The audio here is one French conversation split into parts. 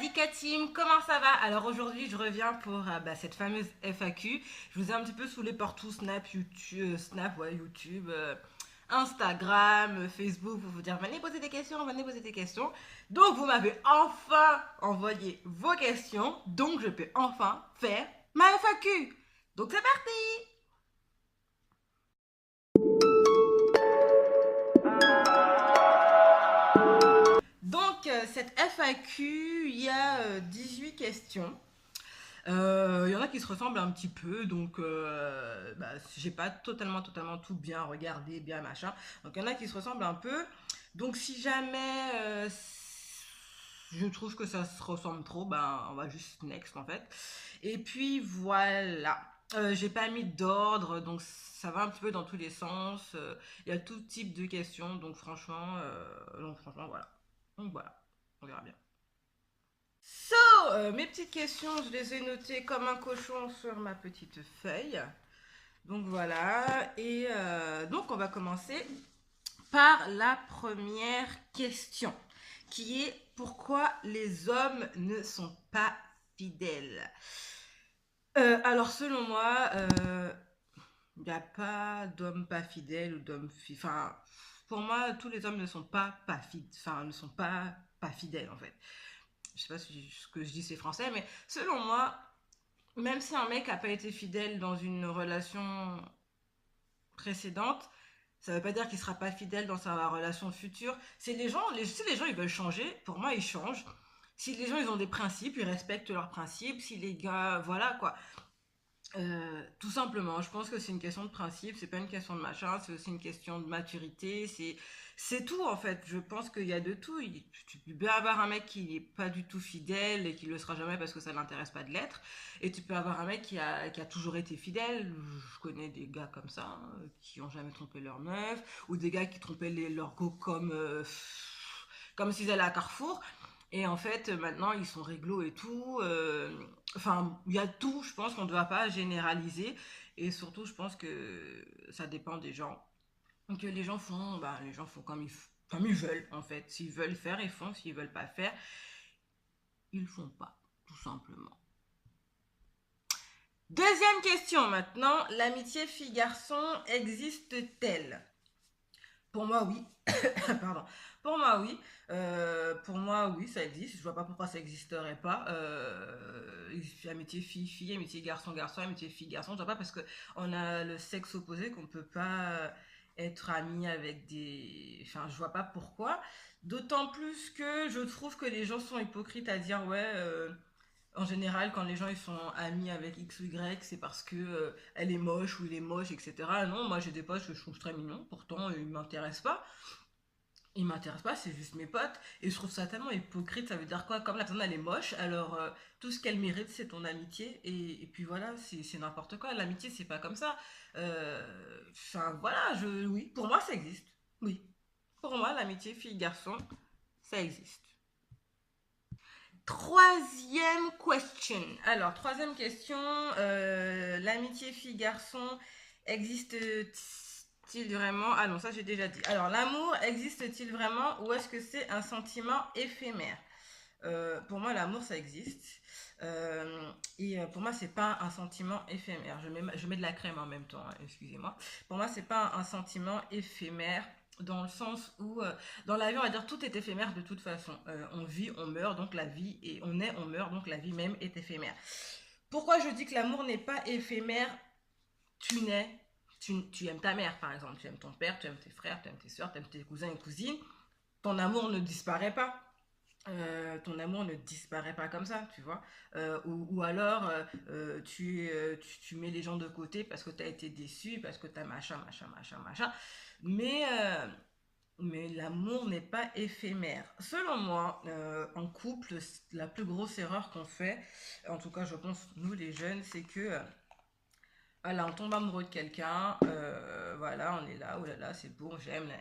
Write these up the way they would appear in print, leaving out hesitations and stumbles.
Dika Team, comment ça va? Alors aujourd'hui je reviens pour cette fameuse FAQ. Je vous ai un petit peu saoulé partout, Snap, YouTube, YouTube, Instagram, Facebook, pour vous dire venez poser des questions, venez poser des questions. Donc vous m'avez enfin envoyé vos questions, donc je peux enfin faire ma FAQ. Donc c'est parti! Cette FAQ, il y a 18 questions. Il y en a qui se ressemblent un petit peu, donc j'ai pas totalement tout bien regardé, bien machin. Donc il y en a qui se ressemblent un peu. Donc si jamais je trouve que ça se ressemble trop, ben on va juste next en fait. Et puis voilà. J'ai pas mis d'ordre, donc ça va un petit peu dans tous les sens. Il y a tout type de questions, donc franchement voilà. Donc voilà, on verra bien. So, mes petites questions, je les ai notées comme un cochon sur ma petite feuille. Donc voilà, et donc on va commencer par la première question, qui est pourquoi les hommes ne sont pas fidèles. Alors selon moi, il n'y a pas d'homme pas fidèle ou d'homme enfin, pour moi, tous les hommes ne sont pas fidèles, enfin, ne sont pas fidèles en fait. Je sais pas si ce que je dis c'est français, mais selon moi, même si un mec a pas été fidèle dans une relation précédente, ça veut pas dire qu'il sera pas fidèle dans sa relation future. Si les gens ils veulent changer, pour moi ils changent. Si les gens ils ont des principes, ils respectent leurs principes. Si les gars, voilà quoi. Tout simplement, je pense que c'est une question de principe, c'est pas une question de machin, c'est aussi une question de maturité, c'est tout en fait. Je pense qu'il y a de tout. Tu peux bien avoir un mec qui est pas du tout fidèle et qui le sera jamais parce que ça l'intéresse pas de l'être, et tu peux avoir un mec qui a toujours été fidèle. Je connais des gars comme ça hein, qui ont jamais trompé leur meuf, ou des gars qui trompaient leur go comme s'ils allaient à Carrefour. Et en fait, maintenant, ils sont réglo et tout. Enfin, il y a tout, je pense qu'on ne doit pas généraliser. Et surtout, je pense que ça dépend des gens. Donc, les gens font comme ils veulent, en fait. S'ils veulent faire, ils font. S'ils veulent pas faire, ils font pas, tout simplement. Deuxième question maintenant. L'amitié fille-garçon existe-t-elle? Pour moi, oui. Pardon. Pour moi, oui. Pour moi, oui, ça existe. Je vois pas pourquoi ça n'existerait pas. Amitié fille-fille, amitié garçon-garçon, amitié fille-garçon. Je vois pas parce que on a le sexe opposé qu'on peut pas être ami avec des. Enfin, je vois pas pourquoi. D'autant plus que je trouve que les gens sont hypocrites à dire ouais. En général, quand les gens ils sont amis avec X ou Y, c'est parce que elle est moche ou il est moche, etc. Non, moi j'ai des potes que je trouve très mignons, pourtant ils m'intéressent pas. Ils m'intéressent pas, c'est juste mes potes. Et je trouve ça tellement hypocrite, ça veut dire quoi? Comme la personne elle est moche, alors tout ce qu'elle mérite c'est ton amitié. Et puis voilà, c'est n'importe quoi. L'amitié c'est pas comme ça. Enfin voilà, oui, pour moi ça existe. Oui, pour moi l'amitié fille-garçon, ça existe. Troisième question. Alors, troisième question. L'amitié fille-garçon existe-t-il vraiment? Ah non, ça j'ai déjà dit. Alors, l'amour existe-t-il vraiment ou est-ce que c'est un sentiment éphémère? Pour moi, l'amour, ça existe. Pour moi, c'est pas un sentiment éphémère. Je mets de la crème en même temps, hein, excusez-moi. Pour moi, c'est pas un sentiment éphémère dans le sens où, dans la vie, on va dire tout est éphémère de toute façon. On vit, on meurt, donc la vie, et on est, on meurt, donc la vie même est éphémère. Pourquoi je dis que l'amour n'est pas éphémère? Tu nais, tu aimes ta mère, par exemple. Tu aimes ton père, tu aimes tes frères, tu aimes tes soeurs, tu aimes tes cousins et cousines. Ton amour ne disparaît pas. Ton amour ne disparaît pas comme ça, tu vois. Ou alors, tu mets les gens de côté parce que tu as été déçu, parce que tu as machin. Mais, euh, mais l'amour n'est pas éphémère. Selon moi, en couple, la plus grosse erreur qu'on fait, en tout cas je pense nous les jeunes, c'est que voilà, on tombe amoureux de quelqu'un, voilà, on est là, oh là là, c'est beau, j'aime,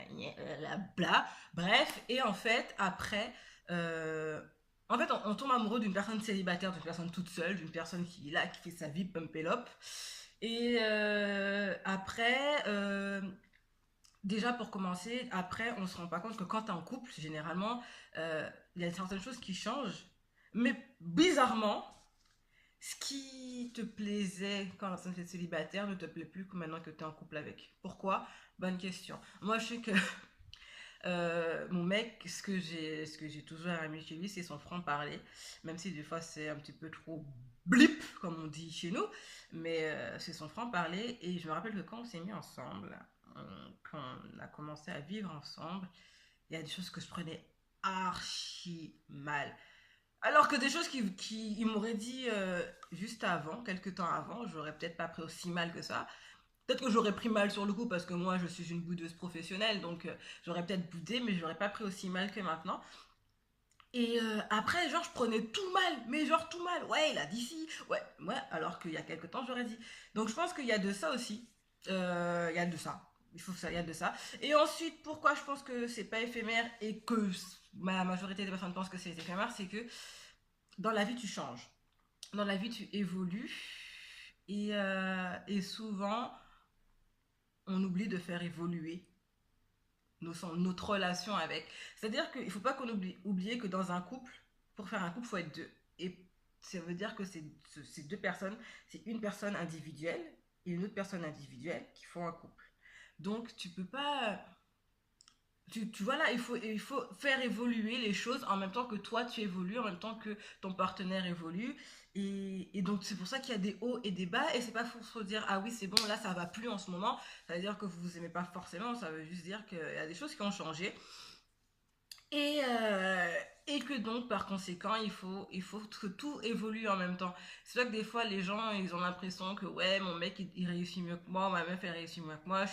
la bla. Bref, et en fait, après, euh, on tombe amoureux d'une personne célibataire, d'une personne toute seule, d'une personne qui est là, qui fait sa vie pump et lop. Et après, déjà pour commencer, après, on se rend pas compte que quand t'es en couple, généralement, il y a certaines choses qui changent. Mais bizarrement, ce qui te plaisait quand tu étais célibataire ne te plaît plus que maintenant que tu es en couple avec. Pourquoi? Bonne question. Moi, je sais que mon mec, ce que j'ai toujours aimé chez lui, c'est son franc-parler. Même si des fois c'est un petit peu trop blip, comme on dit chez nous. Mais c'est son franc-parler. Et je me rappelle que quand on s'est mis ensemble, quand on a commencé à vivre ensemble, il y a des choses que je prenais archi mal. Alors que des choses il m'aurait dit juste avant, quelques temps avant, j'aurais peut-être pas pris aussi mal que ça. Peut-être que j'aurais pris mal sur le coup parce que moi je suis une boudeuse professionnelle, donc j'aurais peut-être boudé, mais j'aurais pas pris aussi mal que maintenant. Et après, genre, je prenais tout mal, mais genre tout mal. Ouais, il a dit si, ouais, ouais, alors qu'il y a quelques temps j'aurais dit. Donc je pense qu'il y a de ça aussi. Il y a de ça. Il faut que ça, il y a de ça. Et ensuite, pourquoi je pense que c'est pas éphémère et que la majorité des personnes pensent que c'est éphémère, c'est que dans la vie tu changes. Dans la vie tu évolues. Et souvent, on oublie de faire évoluer notre relation avec. C'est-à-dire qu'il ne faut pas qu'on oublier que dans un couple, pour faire un couple, il faut être deux. Et ça veut dire que ces deux personnes, c'est une personne individuelle et une autre personne individuelle qui font un couple. Donc tu peux pas. Vois là, il faut faire évoluer les choses en même temps que toi tu évolues, en même temps que ton partenaire évolue. Et donc c'est pour ça qu'il y a des hauts et des bas. Et c'est pas pour se dire ah oui c'est bon là ça va plus en ce moment. Ça veut dire que vous vous aimez pas forcément. Ça veut juste dire qu'il y a des choses qui ont changé. Et, euh, et que donc par conséquent il faut que tout évolue en même temps. C'est vrai que des fois les gens ils ont l'impression que ouais mon mec il réussit mieux que moi, ma meuf elle réussit mieux que moi.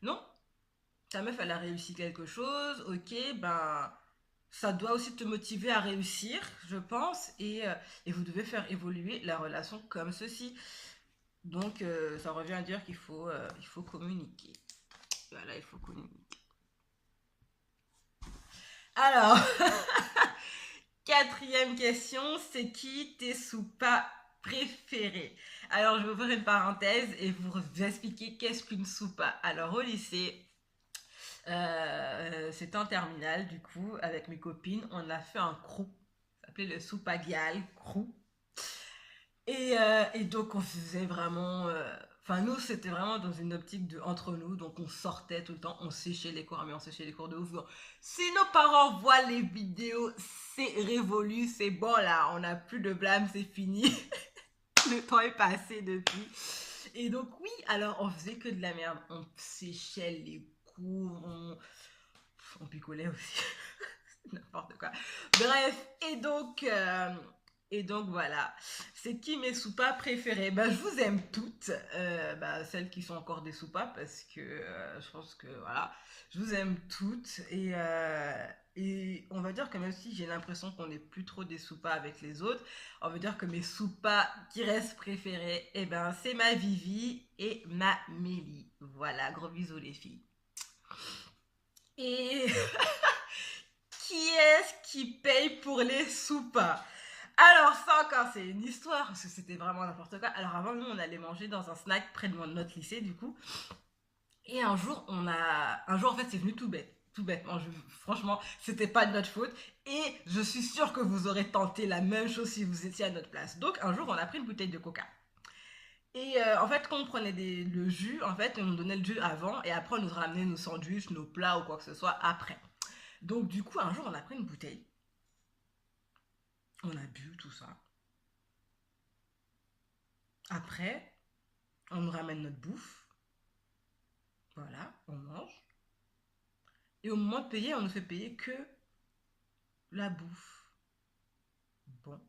Non, ta meuf elle a réussi quelque chose, ok, ben ça doit aussi te motiver à réussir, je pense, et vous devez faire évoluer la relation comme ceci. Donc ça revient à dire qu'il faut communiquer. Voilà, il faut communiquer. Alors, quatrième question, c'est qui tes soupas préférés? Alors, je vais ouvrir une parenthèse et vous expliquer qu'est-ce qu'une soupa. Alors, au lycée, c'était en terminale, du coup, avec mes copines, on a fait un crew. Ça s'appelait le Soupagial Crew. Et donc, on faisait vraiment. Enfin, nous, c'était vraiment dans une optique de entre nous. Donc, on sortait tout le temps, on séchait les cours, mais on séchait les cours de ouf. Donc, si nos parents voient les vidéos, c'est révolu, c'est bon là, on n'a plus de blâme, c'est fini. Le temps est passé depuis. Et donc, oui, alors, on faisait que de la merde. On séchait les cours, on picolait aussi. N'importe quoi. Bref, et donc voilà. C'est qui mes soupapes préférées? Bah, je vous aime toutes. Bah, celles qui sont encore des soupapes parce que je pense que voilà, je vous aime toutes et on va dire que même si j'ai l'impression qu'on n'est plus trop des soupapes avec les autres, on va dire que mes soupapes qui restent préférées, eh ben c'est ma Vivi et ma Mélie. Voilà, gros bisous les filles. Et qui est-ce qui paye pour les soupas? Alors ça encore c'est une histoire parce que c'était vraiment n'importe quoi. Alors avant nous on allait manger dans un snack près de notre lycée du coup. Et un jour en fait c'est venu tout bête. Tout bêtement, franchement, c'était pas de notre faute. Et je suis sûre que vous aurez tenté la même chose si vous étiez à notre place. Donc un jour, on a pris une bouteille de coca. Et en fait, quand on prenait le jus, en fait, on nous donnait le jus avant. Et après, on nous ramenait nos sandwichs, nos plats ou quoi que ce soit après. Donc du coup, un jour, on a pris une bouteille. On a bu tout ça. Après, on nous ramène notre bouffe. Voilà, on mange. Et au moment de payer, on ne fait payer que la bouffe. Bon,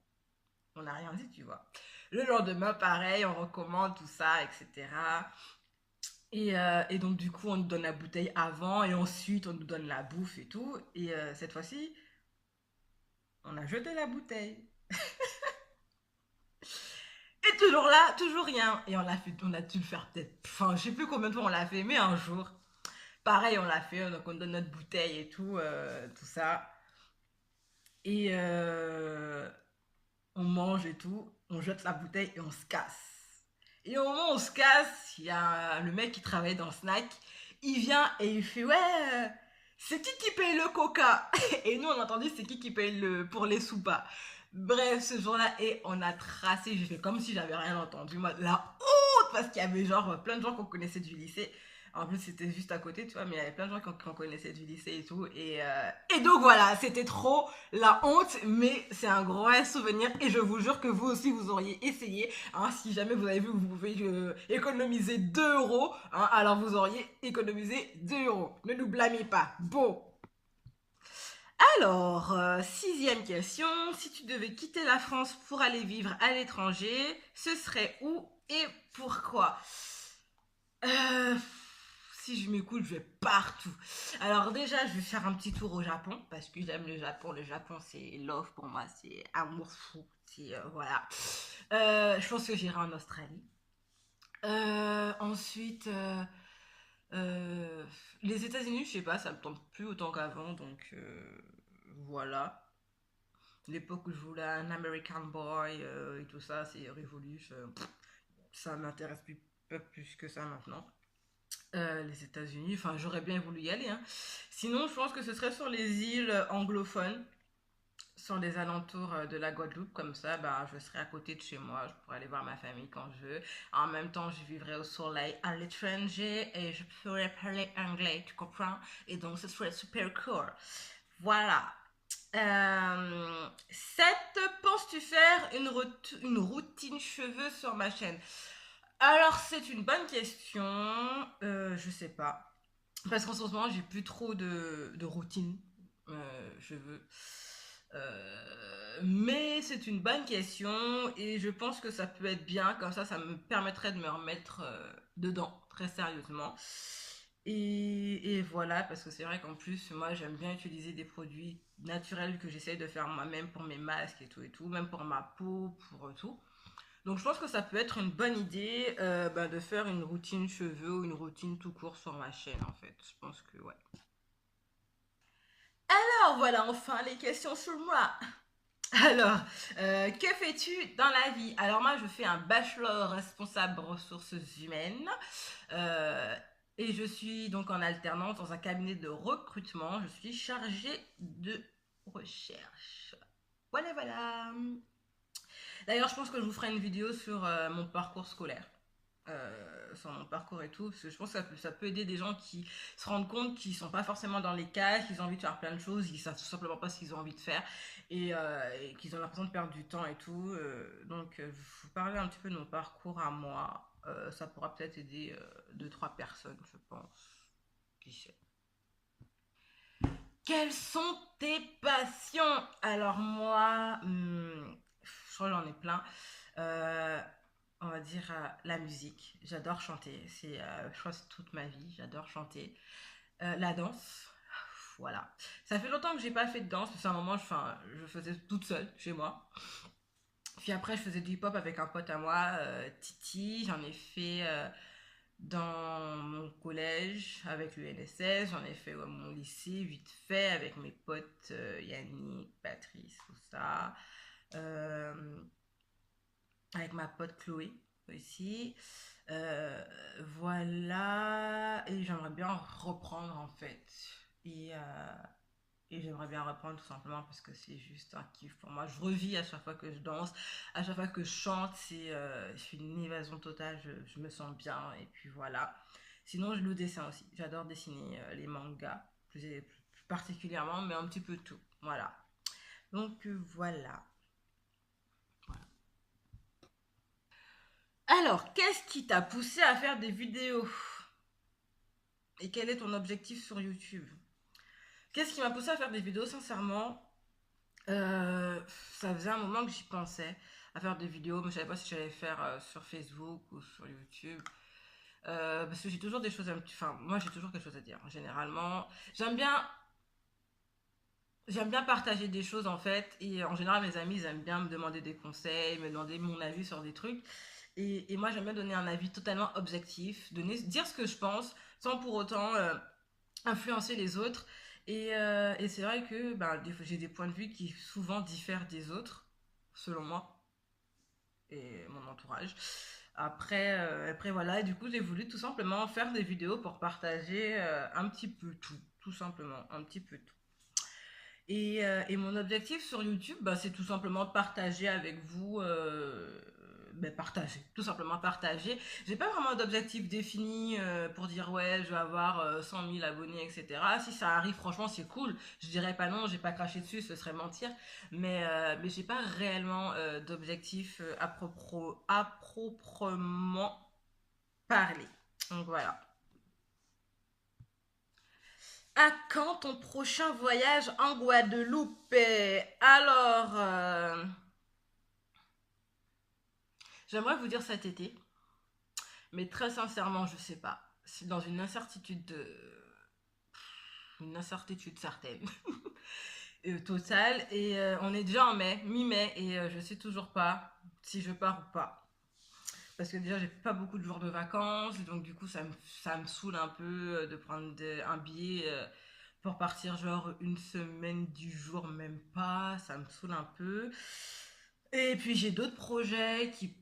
on n'a rien dit, tu vois. Le lendemain, pareil, on recommande tout ça, etc. Et donc, du coup, on nous donne la bouteille avant et ensuite, on nous donne la bouffe et tout. Et cette fois-ci, on a jeté la bouteille. Et toujours là, toujours rien. Et on a dû le faire peut-être. Enfin, je sais plus combien de fois on l'a fait, mais un jour, pareil, on l'a fait. Donc, on donne notre bouteille et tout ça. Et on mange et tout. On jette la bouteille et on se casse. Et au moment où on se casse, il y a le mec qui travaille dans Snack. Il vient et il fait ouais, c'est qui paye le coca? Et nous on a entendu c'est qui paye pour les soupas. Bref, ce jour-là, et on a tracé, j'ai fait comme si j'avais rien entendu. Moi, la honte, parce qu'il y avait genre plein de gens qu'on connaissait du lycée. En plus, c'était juste à côté, tu vois, mais il y avait plein de gens qu'on connaissait du lycée et tout. Et donc voilà, c'était trop la honte, mais c'est un vrai souvenir. Et je vous jure que vous aussi, vous auriez essayé. Hein, si jamais vous avez vu que vous pouvez économiser 2 euros, hein, alors vous auriez économisé 2 euros. Ne nous blâmez pas. Bon. Alors, sixième question. Si tu devais quitter la France pour aller vivre à l'étranger, ce serait où et pourquoi? Euh, Si je m'écoute, je vais partout. Alors déjà, je vais faire un petit tour au Japon parce que j'aime le Japon. Le Japon, c'est love pour moi, c'est amour fou. Voilà. Je pense que j'irai en Australie. Ensuite, euh, les États-Unis, je sais pas, ça me tente plus autant qu'avant, donc voilà. L'époque où je voulais un American Boy et tout ça, c'est révolu. Ça m'intéresse plus, pas plus que ça maintenant. Les États-Unis, enfin, j'aurais bien voulu y aller, hein. Sinon, je pense que ce serait sur les îles anglophones, sur les alentours de la Guadeloupe, comme ça, bah, je serais à côté de chez moi, je pourrais aller voir ma famille quand je veux. En même temps, je vivrais au soleil à l'étranger et je pourrais parler anglais, tu comprends? Et donc, ce serait super cool. Voilà. 7. Penses-tu faire une routine cheveux sur ma chaîne? Alors, c'est une bonne question. Je sais pas. Parce qu'en ce moment, j'ai plus trop de routine cheveux. Mais c'est une bonne question et je pense que ça peut être bien. Comme ça me permettrait de me remettre dedans très sérieusement. Et voilà, parce que c'est vrai qu'en plus, moi, j'aime bien utiliser des produits naturels que j'essaye de faire moi-même pour mes masques et tout, même pour ma peau, pour tout. Donc je pense que ça peut être une bonne idée de faire une routine cheveux ou une routine tout court sur ma chaîne en fait. Je pense que ouais. Alors voilà enfin les questions sur moi. Alors, que fais-tu dans la vie? Alors moi je fais un bachelor responsable ressources humaines euh, et je suis donc en alternance dans un cabinet de recrutement. Je suis chargée de recherche. Voilà voilà. D'ailleurs je pense que je vous ferai une vidéo sur mon parcours scolaire. Sur mon parcours et tout, parce que je pense que ça peut aider des gens qui se rendent compte qu'ils sont pas forcément dans les cases, qu'ils ont envie de faire plein de choses, ils savent tout simplement pas ce qu'ils ont envie de faire et qu'ils ont l'impression de perdre du temps et tout. Donc, vous parler un petit peu de mon parcours à moi, ça pourra peut-être aider 2-3 personnes, je pense. Qui sait. Quelles sont tes passions? Alors moi, je crois que j'en ai plein. Euh, on va dire la musique. J'adore chanter. Je crois que c'est toute ma vie. J'adore chanter. La danse. Voilà. Ça fait longtemps que j'ai pas fait de danse. C'est un moment, je faisais toute seule chez moi. Puis après, je faisais du hip-hop avec un pote à moi, Titi. J'en ai fait dans mon collège avec l'UNSS. J'en ai fait à mon lycée, vite fait, avec mes potes Yannick, Patrice, tout ça. Euh, avec ma pote Chloé aussi. Euh, voilà. Et j'aimerais bien reprendre en fait. Et, euh, et j'aimerais bien reprendre tout simplement parce que c'est juste un kiff pour moi. Je revis à chaque fois que je danse, à chaque fois que je chante. Je suis une évasion totale. Je me sens bien. Et puis voilà. Sinon, je le dessin aussi. J'adore dessiner les mangas, plus particulièrement, mais un petit peu tout. Voilà. Donc voilà. Alors, qu'est-ce qui t'a poussé à faire des vidéos? Et quel est ton objectif sur YouTube? Qu'est-ce qui m'a poussé à faire des vidéos, sincèrement? euh, Ça faisait un moment que j'y pensais à faire des vidéos, mais je savais pas si j'allais faire sur Facebook ou sur YouTube. Parce que j'ai toujours des choses à me... Enfin, moi j'ai toujours quelque chose à dire. Généralement, j'aime bien partager des choses en fait. Et en général, mes amis, ils aiment bien me demander des conseils, me demander mon avis sur des trucs. Et moi, j'aime bien donner un avis totalement objectif, dire ce que je pense, sans pour autant influencer les autres. Et c'est vrai que j'ai des points de vue qui souvent diffèrent des autres, selon moi et mon entourage. Après voilà, et du coup, j'ai voulu tout simplement faire des vidéos pour partager un petit peu tout simplement, un petit peu tout. Et mon objectif sur YouTube, bah, c'est tout simplement de partager avec vous, ben, partager, tout simplement partager. J'ai pas vraiment d'objectif défini pour dire ouais, je vais avoir 100 000 abonnés, etc. Si ça arrive, franchement, c'est cool. Je dirais pas non, j'ai pas craché dessus, ce serait mentir. Mais j'ai pas réellement d'objectif à proprement parler. Donc voilà. À quand ton prochain voyage en Guadeloupe? Alors, j'aimerais vous dire cet été, mais très sincèrement, je sais pas. C'est dans une incertitude certaine, totale. Et on est déjà en mai, mi-mai, et je sais toujours pas si je pars ou pas. Parce que déjà, j'ai pas beaucoup de jours de vacances, donc du coup, ça me saoule un peu de prendre un billet pour partir genre une semaine du jour, même pas, ça me saoule un peu. Et puis j'ai d'autres projets qui...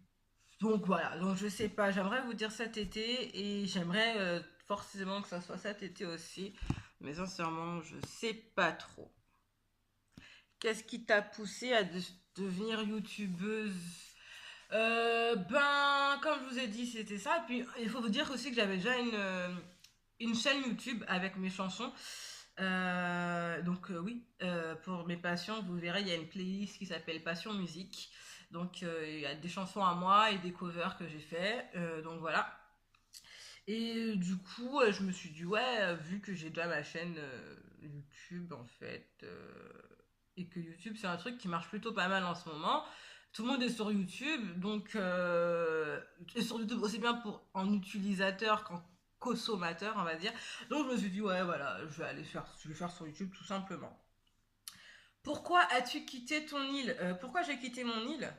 Donc voilà, donc je sais pas, j'aimerais vous dire cet été et j'aimerais forcément que ça soit cet été aussi, mais sincèrement, je sais pas trop. Qu'est-ce qui t'a poussé à devenir youtubeuse? Ben, comme je vous ai dit, c'était ça. Et puis, il faut vous dire aussi que j'avais déjà une chaîne YouTube avec mes chansons. Donc oui, pour mes passions, vous verrez, il y a une playlist qui s'appelle Passion Musique. Donc il y a des chansons à moi et des covers que j'ai fait. Donc voilà. Et du coup, je me suis dit, ouais, vu que j'ai déjà ma chaîne YouTube en fait, et que YouTube c'est un truc qui marche plutôt pas mal en ce moment. Tout le monde est sur YouTube, donc et sur YouTube aussi bien pour en utilisateur qu'en consommateur, on va dire. Donc je me suis dit ouais voilà, je vais faire sur YouTube tout simplement. Pourquoi as-tu quitté ton île? Pourquoi j'ai quitté mon île?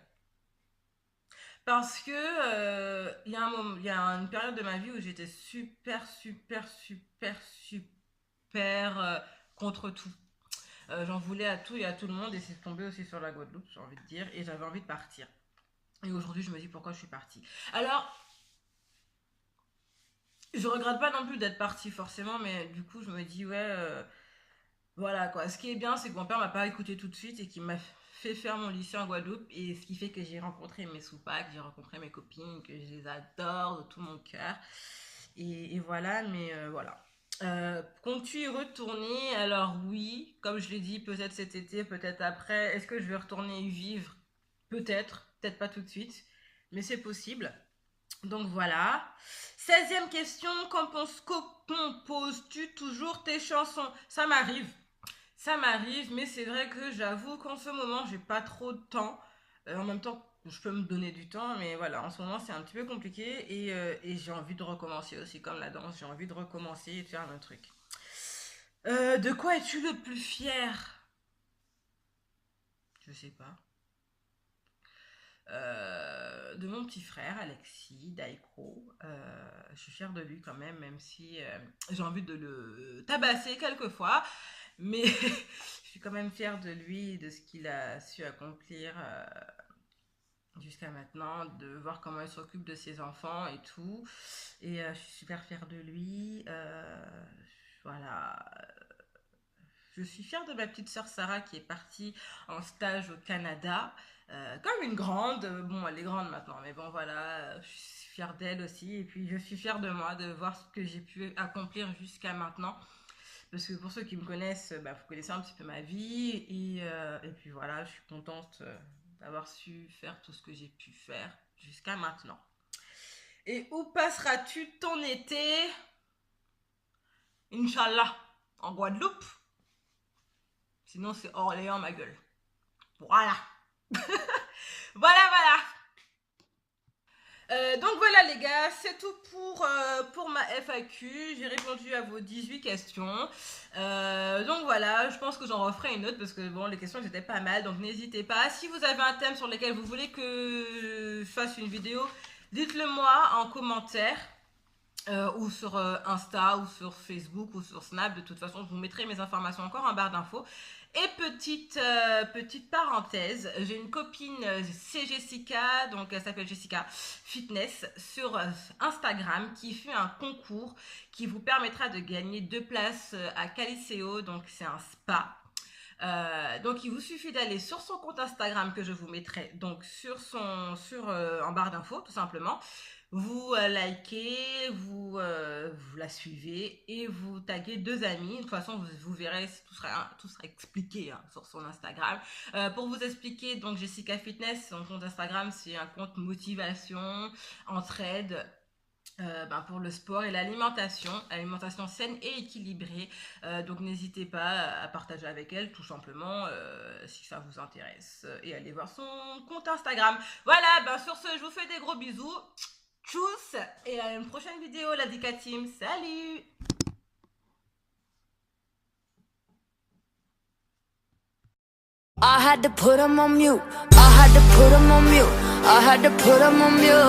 Parce que il y a une période de ma vie où j'étais super contre tout. J'en voulais à tout et à tout le monde et c'est tombé aussi sur la Guadeloupe, j'ai envie de dire, et j'avais envie de partir. Et aujourd'hui, je me dis pourquoi je suis partie. Alors, je regrette pas non plus d'être partie forcément, mais du coup, je me dis ouais, voilà quoi. Ce qui est bien, c'est que mon père m'a pas écouté tout de suite et qu'il m'a fait faire mon lycée en Guadeloupe et ce qui fait que j'ai rencontré mes soupacs, j'ai rencontré mes copines, que je les adore de tout mon cœur. Et voilà, mais voilà. Comptes-tu y retourner? Alors oui, comme je l'ai dit, peut-être cet été, peut-être après. Est-ce que je vais retourner y vivre? Peut-être, peut-être pas tout de suite, mais c'est possible. Donc voilà. 16e question, composes-tu toujours tes chansons? Ça m'arrive. Ça m'arrive, mais c'est vrai que j'avoue qu'en ce moment, j'ai pas trop de temps. En même temps, je peux me donner du temps, mais voilà, en ce moment, c'est un petit peu compliqué et j'ai envie de recommencer aussi, comme la danse. J'ai envie de recommencer et de faire un truc. De quoi es-tu le plus fier? Je sais pas. De mon petit frère Alexis Daiko. Je suis fière de lui quand même, même si j'ai envie de le tabasser quelquefois. Mais je suis quand même fière de lui et de ce qu'il a su accomplir jusqu'à maintenant, de voir comment il s'occupe de ses enfants et tout. Et je suis super fière de lui. Voilà. Je suis fière de ma petite sœur Sarah qui est partie en stage au Canada. Comme une grande, bon elle est grande maintenant, mais bon voilà, je suis fière d'elle aussi. Et puis je suis fière de moi, de voir ce que j'ai pu accomplir jusqu'à maintenant. Parce que pour ceux qui me connaissent, bah, vous connaissez un petit peu ma vie. Et puis voilà, je suis contente d'avoir su faire tout ce que j'ai pu faire jusqu'à maintenant. Et où passeras-tu ton été? Inch'Allah, en Guadeloupe. Sinon, c'est Orléans, ma gueule. Voilà. Voilà. Donc voilà les gars, c'est tout pour ma FAQ. J'ai répondu à vos 18 questions. Donc voilà, je pense que j'en referai une autre parce que bon, les questions étaient pas mal. Donc n'hésitez pas. Si vous avez un thème sur lequel vous voulez que je fasse une vidéo, dites-le moi en commentaire. Ou sur Insta, ou sur Facebook, ou sur Snap. De toute façon, je vous mettrai mes informations encore en barre d'infos. Et petite parenthèse, j'ai une copine, c'est Jessica, donc elle s'appelle Jessica Fitness sur Instagram, qui fait un concours qui vous permettra de gagner 2 places à Caliceo, donc c'est un spa. Donc il vous suffit d'aller sur son compte Instagram que je vous mettrai donc en barre d'infos tout simplement. Vous likez, vous la suivez et vous taguez deux amis. De toute façon, vous verrez, tout sera expliqué hein, sur son Instagram. Pour vous expliquer, donc Jessica Fitness, son compte Instagram, c'est un compte motivation, entraide. Pour le sport et alimentation saine et équilibrée. Donc n'hésitez pas à partager avec elle tout simplement si ça vous intéresse et allez voir son compte Instagram. Voilà, sur ce, je vous fais des gros bisous. Tchuss et à une prochaine vidéo, la Dika Team. Salut! I had to put him on mute. I had to put him on mute. I had to put him on mute.